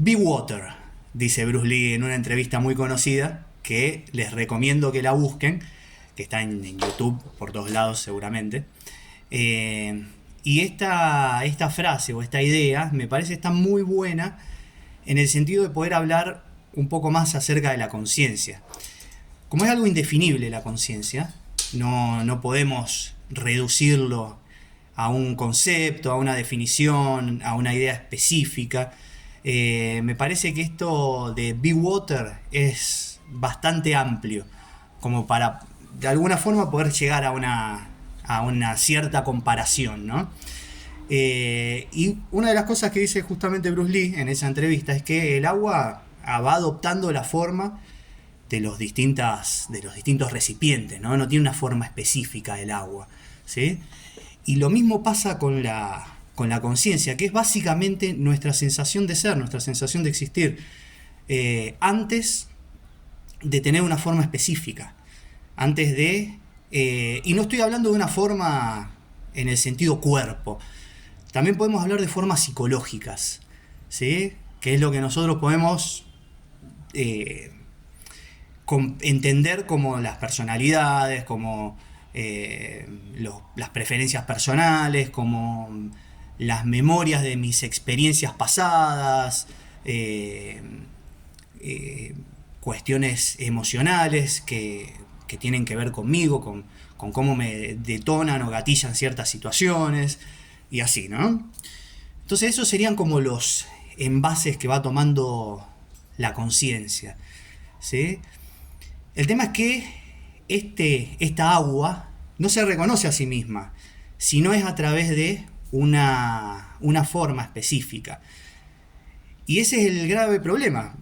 Be Water, dice Bruce Lee en una entrevista muy conocida, que les recomiendo que la busquen, que está en YouTube, por todos lados seguramente. Y esta frase o esta idea me parece está muy buena en el sentido de poder hablar un poco más acerca de la conciencia. Como es algo indefinible la conciencia, no podemos reducirlo a un concepto, a una definición, a una idea específica. Me parece que esto de Be Water es bastante amplio, como para de alguna forma poder llegar a una cierta comparación, ¿no? Y una de las cosas que dice justamente Bruce Lee en esa entrevista es que el agua va adoptando la forma de los distintos recipientes, ¿no? No tiene una forma específica el agua, ¿sí? Y lo mismo pasa con la conciencia, que es básicamente nuestra sensación de ser, nuestra sensación de existir, antes de tener una forma específica, antes de... y no estoy hablando de una forma en el sentido cuerpo, también podemos hablar de formas psicológicas, ¿sí? Que es lo que nosotros podemos entender como las personalidades, como las preferencias personales, como las memorias de mis experiencias pasadas, cuestiones emocionales que tienen que ver conmigo, con cómo me detonan o gatillan ciertas situaciones y así, ¿no? Entonces esos serían como los envases que va tomando la conciencia, ¿sí? El tema es que esta agua no se reconoce a sí misma, sino es a través de una forma específica. Y ese es el grave problema.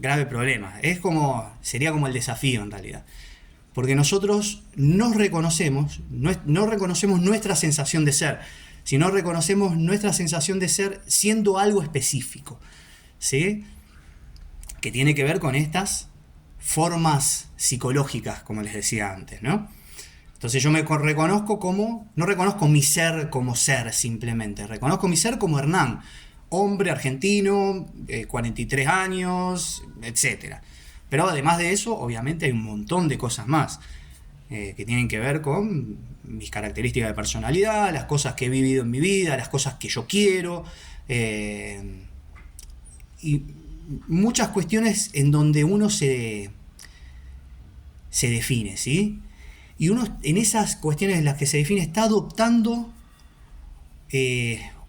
Grave problema. Sería como el desafío en realidad. Porque nosotros no reconocemos nuestra sensación de ser, sino reconocemos nuestra sensación de ser siendo algo específico, ¿sí? Que tiene que ver con estas formas psicológicas, como les decía antes, ¿no? Entonces yo me reconozco no reconozco mi ser como ser simplemente, reconozco mi ser como Hernán, hombre argentino, 43 años, etcétera. Pero además de eso, obviamente hay un montón de cosas más que tienen que ver con mis características de personalidad, las cosas que he vivido en mi vida, las cosas que yo quiero, y muchas cuestiones en donde uno se define, ¿sí? Y uno en esas cuestiones en las que se define está adoptando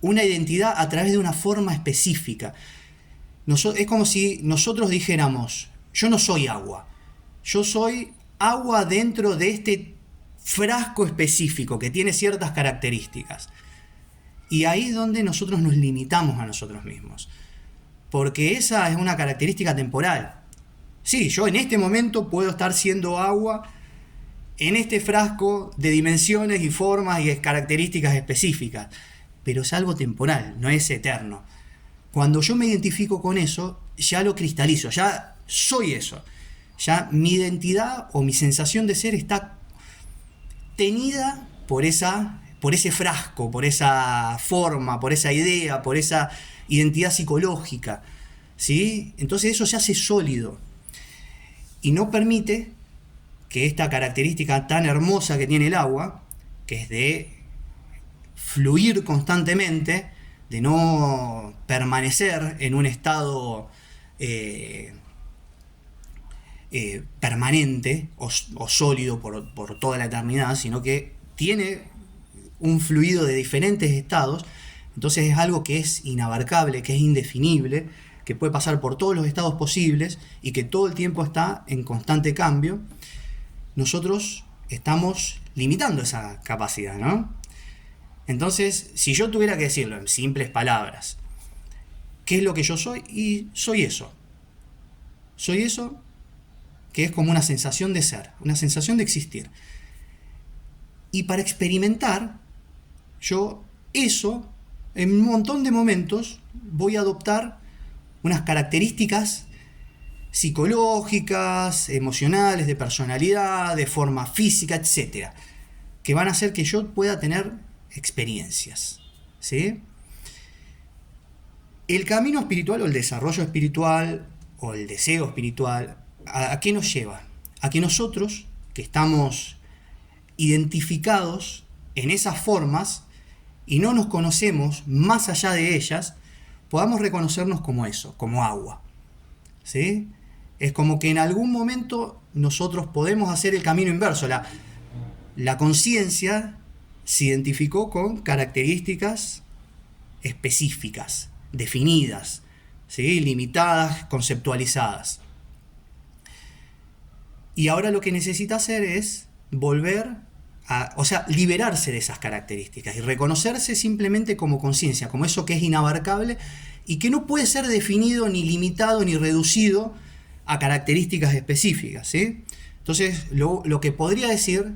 una identidad a través de una forma específica. Es como si nosotros dijéramos, yo no soy agua, yo soy agua dentro de este frasco específico que tiene ciertas características. Y ahí es donde nosotros nos limitamos a nosotros mismos. Porque esa es una característica temporal. Sí, yo en este momento puedo estar siendo agua en este frasco de dimensiones y formas y características específicas, pero es algo temporal, no es eterno. Cuando yo me identifico con eso, ya lo cristalizo, ya soy eso. Ya mi identidad o mi sensación de ser está tenida por ese frasco, por esa forma, por esa idea, por esa identidad psicológica, ¿sí? Entonces eso se hace sólido y no permite que esta característica tan hermosa que tiene el agua, que es de fluir constantemente, de no permanecer en un estado permanente o sólido por toda la eternidad, sino que tiene un fluido de diferentes estados. Entonces es algo que es inabarcable, que es indefinible, que puede pasar por todos los estados posibles y que todo el tiempo está en constante cambio. Nosotros estamos limitando esa capacidad, ¿no? Entonces, si yo tuviera que decirlo en simples palabras, ¿qué es lo que yo soy? Y soy eso. Soy eso que es como una sensación de ser, una sensación de existir. Y para experimentar, yo eso, en un montón de momentos, voy a adoptar unas características psicológicas, emocionales, de personalidad, de forma física, etcétera, que van a hacer que yo pueda tener experiencias, ¿sí? El camino espiritual o el desarrollo espiritual o el deseo espiritual, ¿a qué nos lleva? A que nosotros, que estamos identificados en esas formas y no nos conocemos más allá de ellas, podamos reconocernos como eso, como agua. ¿Sí? Es como que en algún momento nosotros podemos hacer el camino inverso. La conciencia se identificó con características específicas, definidas, ¿sí? Limitadas, conceptualizadas. Y ahora lo que necesita hacer es volver o sea, liberarse de esas características y reconocerse simplemente como conciencia, como eso que es inabarcable y que no puede ser definido, ni limitado, ni reducido a características específicas, ¿sí? Entonces, lo que podría decir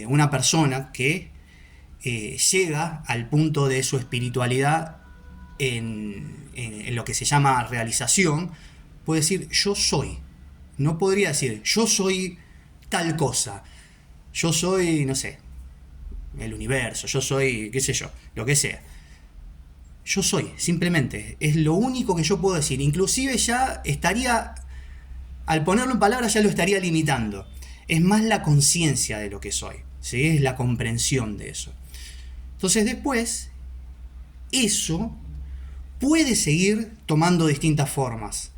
una persona que llega al punto de su espiritualidad en lo que se llama realización, puede decir yo soy. No podría decir yo soy tal cosa, yo soy, no sé, el universo, yo soy, qué sé yo, lo que sea. Yo soy, simplemente, es lo único que yo puedo decir. Inclusive ya estaría, al ponerlo en palabras, ya lo estaría limitando. Es más la conciencia de lo que soy, ¿sí? Es la comprensión de eso. Entonces después, eso puede seguir tomando distintas formas,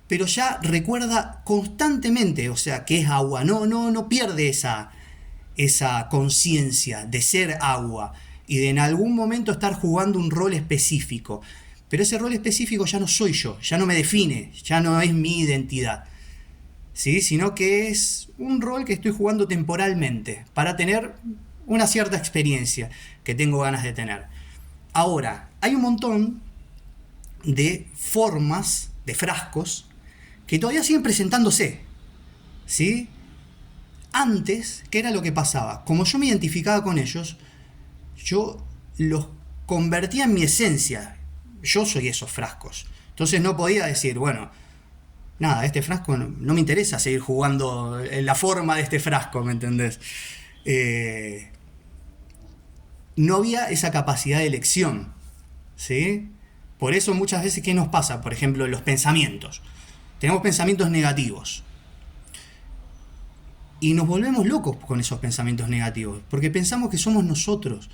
pero ya recuerda constantemente, o sea, que es agua, no pierde esa conciencia de ser agua y de en algún momento estar jugando un rol específico. Pero ese rol específico ya no soy yo, ya no me define, ya no es mi identidad, ¿sí? Sino que es un rol que estoy jugando temporalmente para tener una cierta experiencia que tengo ganas de tener. Ahora, hay un montón de formas, de frascos, que todavía siguen presentándose, ¿sí? Antes, ¿qué era lo que pasaba? Como yo me identificaba con ellos, yo los convertía en mi esencia. Yo soy esos frascos. Entonces no podía decir, bueno, nada, este frasco no me interesa seguir jugando en la forma de este frasco, ¿me entendés? No había esa capacidad de elección, ¿sí? Por eso muchas veces, ¿qué nos pasa? Por ejemplo, los pensamientos. Tenemos pensamientos negativos. Y nos volvemos locos con esos pensamientos negativos, porque pensamos que somos nosotros.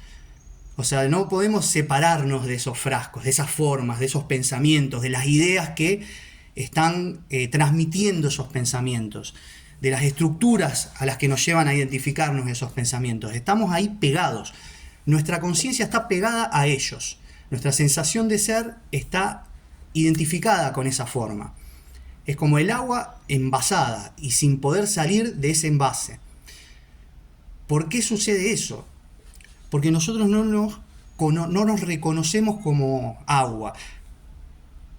O sea, no podemos separarnos de esos frascos, de esas formas, de esos pensamientos, de las ideas que están transmitiendo esos pensamientos, de las estructuras a las que nos llevan a identificarnos esos pensamientos. Estamos ahí pegados. Nuestra conciencia está pegada a ellos. Nuestra sensación de ser está identificada con esa forma. Es como el agua envasada y sin poder salir de ese envase. ¿Por qué sucede eso? Porque nosotros no nos reconocemos como agua.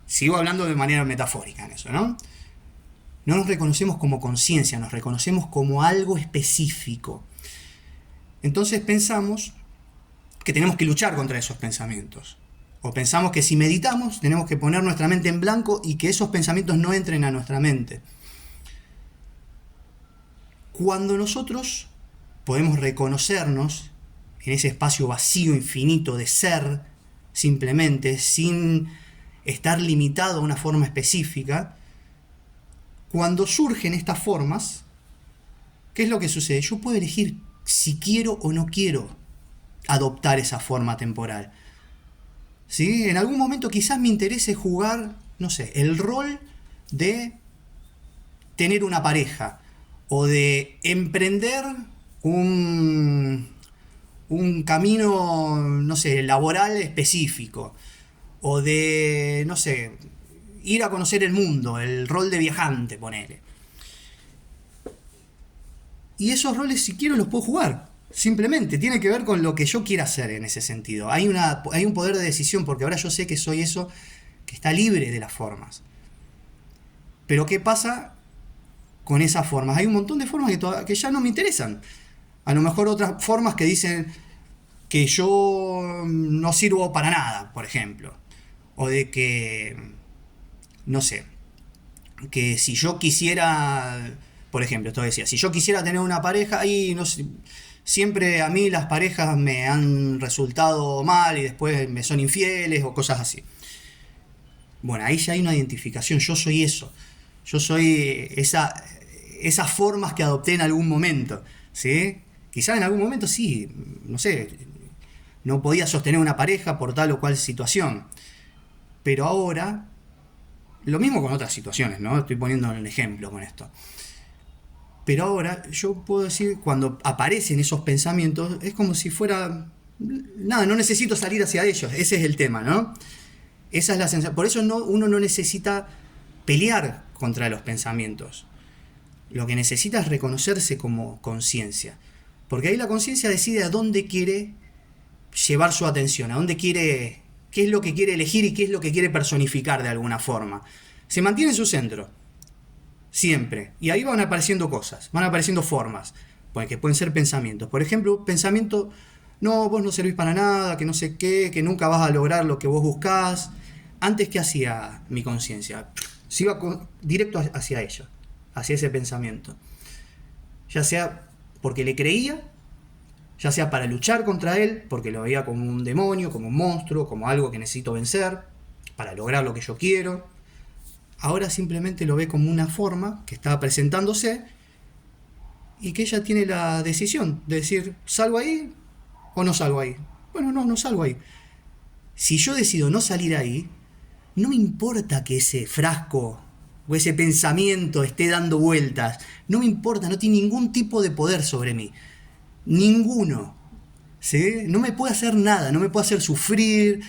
Sigo hablando de manera metafórica en eso, ¿no? No nos reconocemos como conciencia, nos reconocemos como algo específico. Entonces pensamos que tenemos que luchar contra esos pensamientos. O pensamos que si meditamos tenemos que poner nuestra mente en blanco y que esos pensamientos no entren a nuestra mente. Cuando nosotros podemos reconocernos en ese espacio vacío, infinito de ser, simplemente, sin estar limitado a una forma específica, cuando surgen estas formas, ¿qué es lo que sucede? Yo puedo elegir si quiero o no quiero adoptar esa forma temporal. ¿Sí? En algún momento quizás me interese jugar, no sé, el rol de tener una pareja o de emprender un camino, no sé, laboral específico o de, no sé, ir a conocer el mundo, el rol de viajante, ponele. Y esos roles, si quiero, los puedo jugar. Simplemente, tiene que ver con lo que yo quiera hacer en ese sentido. Hay un poder de decisión, porque ahora yo sé que soy eso que está libre de las formas. Pero ¿qué pasa con esas formas? Hay un montón de formas que ya no me interesan. A lo mejor otras formas que dicen que yo no sirvo para nada, por ejemplo. O de que, no sé, que si yo quisiera, por ejemplo, esto decía, si yo quisiera tener una pareja, ahí no sé, siempre a mí las parejas me han resultado mal y después me son infieles o cosas así. Bueno, ahí ya hay una identificación, yo soy eso, yo soy esas formas que adopté en algún momento, ¿sí? Quizás en algún momento sí, no sé, no podía sostener una pareja por tal o cual situación, pero ahora, lo mismo con otras situaciones, ¿no? Estoy poniendo un ejemplo con esto. Pero ahora yo puedo decir, cuando aparecen esos pensamientos, es como si fuera, nada, no necesito salir hacia ellos, ese es el tema, ¿no? Esa es la sensación. Por eso uno no necesita pelear contra los pensamientos. Lo que necesita es reconocerse como conciencia. Porque ahí la conciencia decide a dónde quiere llevar su atención, a dónde quiere, qué es lo que quiere elegir y qué es lo que quiere personificar de alguna forma. Se mantiene en su centro, siempre. Y ahí van apareciendo cosas, van apareciendo formas, que pueden ser pensamientos. Por ejemplo, pensamiento, no, vos no servís para nada, que no sé qué, que nunca vas a lograr lo que vos buscás. Antes, ¿qué hacía mi conciencia? Se iba directo hacia ello, hacia ese pensamiento. Ya sea porque le creía, ya sea para luchar contra él, porque lo veía como un demonio, como un monstruo, como algo que necesito vencer, para lograr lo que yo quiero. Ahora simplemente lo ve como una forma que está presentándose y que ella tiene la decisión de decir, ¿salgo ahí o no salgo ahí? Bueno, no salgo ahí. Si yo decido no salir ahí, no me importa que ese frasco o ese pensamiento esté dando vueltas. No me importa, no tiene ningún tipo de poder sobre mí. Ninguno. ¿Sí? No me puede hacer nada, no me puede hacer sufrir.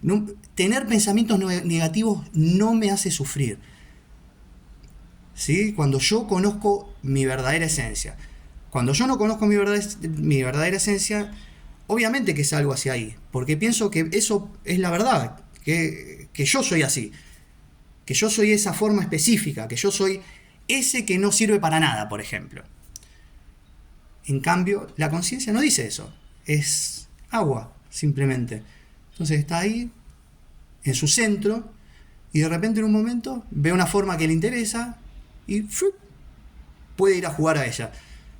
No, tener pensamientos negativos no me hace sufrir. ¿Sí? Cuando yo conozco mi verdadera esencia. Cuando yo no conozco mi verdadera esencia, obviamente que salgo hacia ahí. Porque pienso que eso es la verdad. Que yo soy así, que yo soy esa forma específica, que yo soy ese que no sirve para nada, por ejemplo. En cambio, la conciencia no dice eso, es agua, simplemente. Entonces está ahí, en su centro, y de repente en un momento ve una forma que le interesa y puede ir a jugar a ella,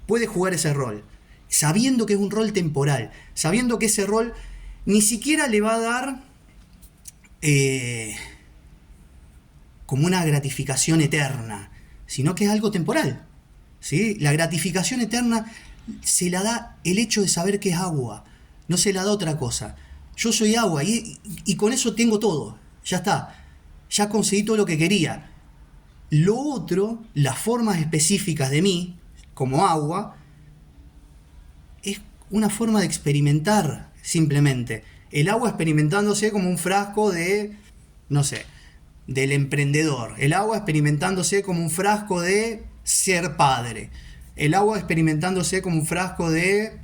puede jugar ese rol, sabiendo que es un rol temporal, sabiendo que ese rol ni siquiera le va a dar como una gratificación eterna, sino que es algo temporal, ¿sí? La gratificación eterna se la da el hecho de saber que es agua, no se la da otra cosa. Yo soy agua y con eso tengo todo, ya está, ya conseguí todo lo que quería. Lo otro, las formas específicas de mí, como agua, es una forma de experimentar simplemente. El agua experimentándose como un frasco de, no sé, del emprendedor. El agua experimentándose como un frasco de ser padre. El agua experimentándose como un frasco de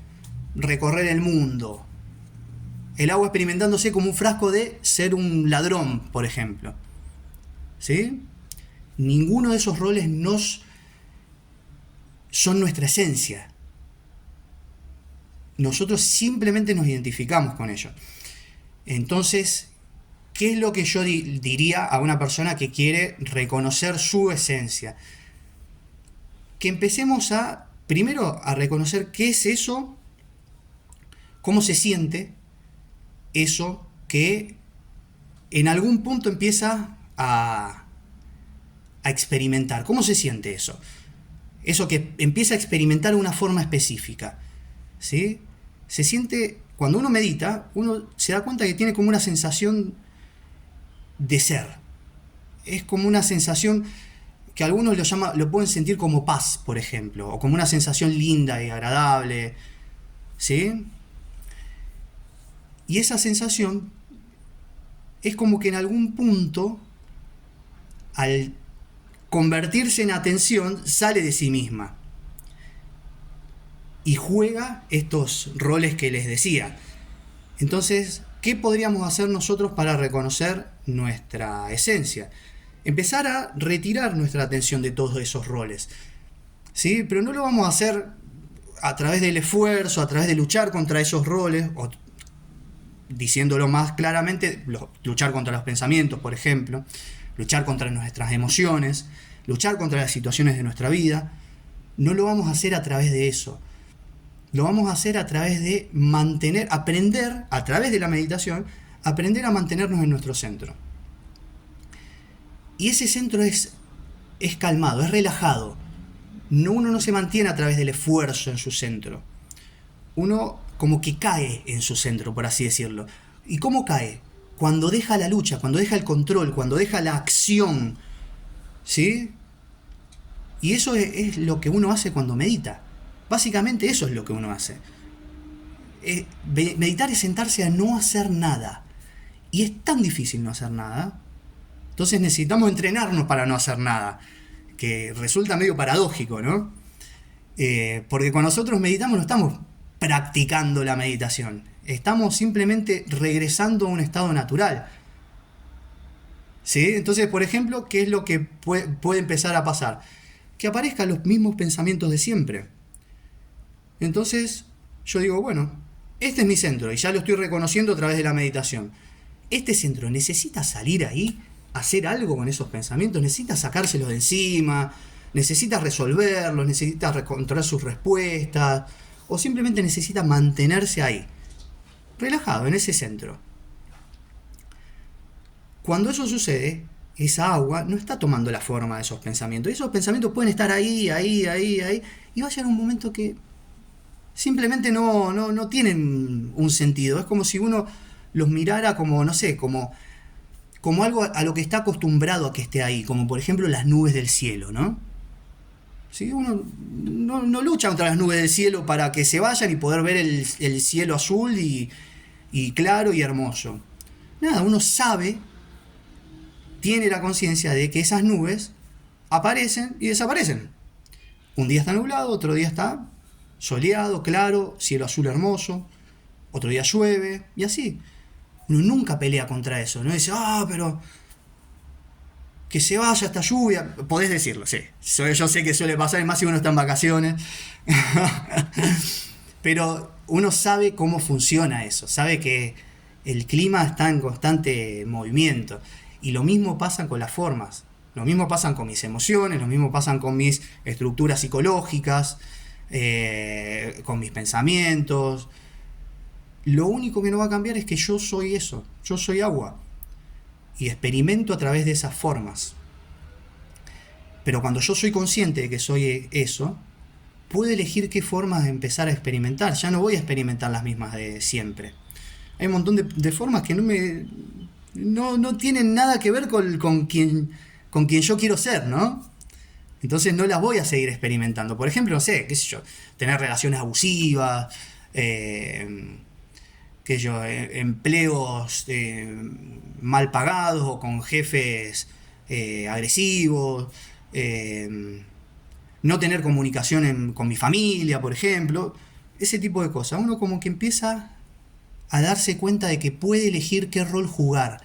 recorrer el mundo. El agua experimentándose como un frasco de ser un ladrón, por ejemplo. ¿Sí? Ninguno de esos roles son nuestra esencia. Nosotros simplemente nos identificamos con ello. Entonces, ¿qué es lo que yo diría a una persona que quiere reconocer su esencia? Que empecemos primero a reconocer qué es eso, cómo se siente eso que en algún punto empieza a experimentar. ¿Cómo se siente eso? Eso que empieza a experimentar una forma específica. ¿Sí? Se siente, cuando uno medita, uno se da cuenta que tiene como una sensación de ser. Es como una sensación que algunos lo pueden sentir como paz, por ejemplo, o como una sensación linda y agradable. ¿Sí? Y esa sensación es como que en algún punto, al convertirse en atención, sale de sí misma. Y juega estos roles que les decía. Entonces, ¿qué podríamos hacer nosotros para reconocer nuestra esencia? Empezar a retirar nuestra atención de todos esos roles. ¿Sí? Pero no lo vamos a hacer a través del esfuerzo, a través de luchar contra esos roles, o diciéndolo más claramente, luchar contra los pensamientos, por ejemplo, luchar contra nuestras emociones, luchar contra las situaciones de nuestra vida. No lo vamos a hacer a través de eso. lo vamos a hacer a través de aprender, a través de la meditación, aprender a mantenernos en nuestro centro. Y ese centro es calmado, es relajado. Uno no se mantiene a través del esfuerzo en su centro. Uno como que cae en su centro, por así decirlo. ¿Y cómo cae? Cuando deja la lucha, cuando deja el control, cuando deja la acción. ¿Sí? Y eso es lo que uno hace cuando medita. Básicamente eso es lo que uno hace. Meditar es sentarse a no hacer nada. Y es tan difícil no hacer nada. Entonces necesitamos entrenarnos para no hacer nada. Que resulta medio paradójico, ¿no? Porque cuando nosotros meditamos no estamos practicando la meditación. Estamos simplemente regresando a un estado natural. ¿Sí? Entonces, por ejemplo, ¿qué es lo que puede empezar a pasar? Que aparezcan los mismos pensamientos de siempre. Entonces, yo digo, bueno, este es mi centro y ya lo estoy reconociendo a través de la meditación. Este centro necesita salir ahí, hacer algo con esos pensamientos, necesita sacárselos de encima, necesita resolverlos, necesita encontrar sus respuestas, o simplemente necesita mantenerse ahí, relajado en ese centro. Cuando eso sucede, esa agua no está tomando la forma de esos pensamientos. Y esos pensamientos pueden estar ahí, y va a llegar un momento que simplemente no tienen un sentido. Es como si uno los mirara como, no sé, como algo a lo que está acostumbrado a que esté ahí, como por ejemplo las nubes del cielo, ¿no? ¿Sí? Uno no lucha contra las nubes del cielo para que se vayan y poder ver el cielo azul y claro y hermoso. Nada, uno sabe, tiene la conciencia de que esas nubes aparecen y desaparecen. Un día está nublado, otro día está soleado, claro, cielo azul hermoso, otro día llueve, y así. Uno nunca pelea contra eso, no dice, pero que se vaya esta lluvia. Podés decirlo, sí. Yo sé que suele pasar, más si uno está en vacaciones. Pero uno sabe cómo funciona eso, sabe que el clima está en constante movimiento. Y lo mismo pasa con las formas, lo mismo pasa con mis emociones, lo mismo pasa con mis estructuras psicológicas, con mis pensamientos. Lo único que no va a cambiar es que yo soy eso, yo soy agua. Y experimento a través de esas formas. Pero cuando yo soy consciente de que soy eso, puedo elegir qué formas de empezar a experimentar. Ya no voy a experimentar las mismas de siempre. Hay un montón de formas que no tienen nada que ver con quien yo quiero ser, ¿no? Entonces no las voy a seguir experimentando. Por ejemplo, no sé, qué sé yo, tener relaciones abusivas, empleos mal pagados o con jefes agresivos, no tener comunicación con mi familia, por ejemplo, ese tipo de cosas. Uno como que empieza a darse cuenta de que puede elegir qué rol jugar.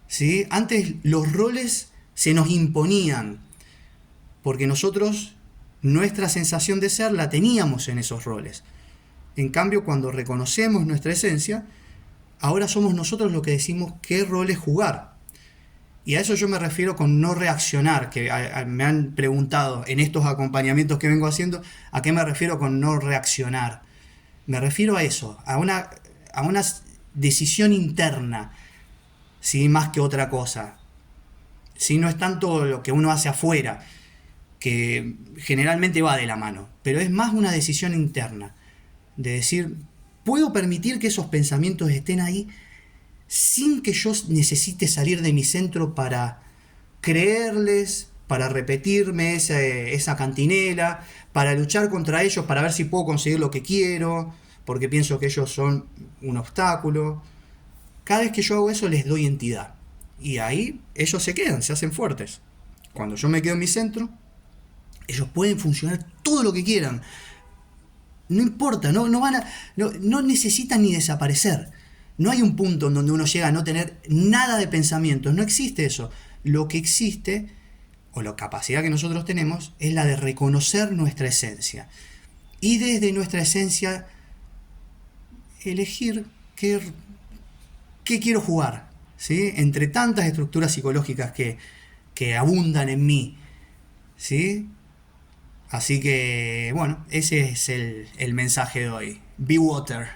¿Sí? Antes los roles se nos imponían, porque nosotros nuestra sensación de ser la teníamos en esos roles. En cambio, cuando reconocemos nuestra esencia, ahora somos nosotros los que decimos qué roles jugar. Y a eso yo me refiero con no reaccionar, que me han preguntado en estos acompañamientos que vengo haciendo, ¿a qué me refiero con no reaccionar? Me refiero a eso, a una decisión interna, ¿sí? Más que otra cosa. ¿Sí? No es tanto lo que uno hace afuera, que generalmente va de la mano, pero es más una decisión interna. De decir, ¿puedo permitir que esos pensamientos estén ahí sin que yo necesite salir de mi centro para creerles, para repetirme esa cantinela, para luchar contra ellos, para ver si puedo conseguir lo que quiero, porque pienso que ellos son un obstáculo? Cada vez que yo hago eso les doy entidad. Y ahí ellos se quedan, se hacen fuertes. Cuando yo me quedo en mi centro, ellos pueden funcionar todo lo que quieran. No importa, no necesitan ni desaparecer. No hay un punto en donde uno llega a no tener nada de pensamientos. No existe eso. Lo que existe, o la capacidad que nosotros tenemos, es la de reconocer nuestra esencia. Y desde nuestra esencia, elegir qué quiero jugar, ¿sí? Entre tantas estructuras psicológicas que abundan en mí, ¿sí? Así que, bueno, ese es el mensaje de hoy. Be water.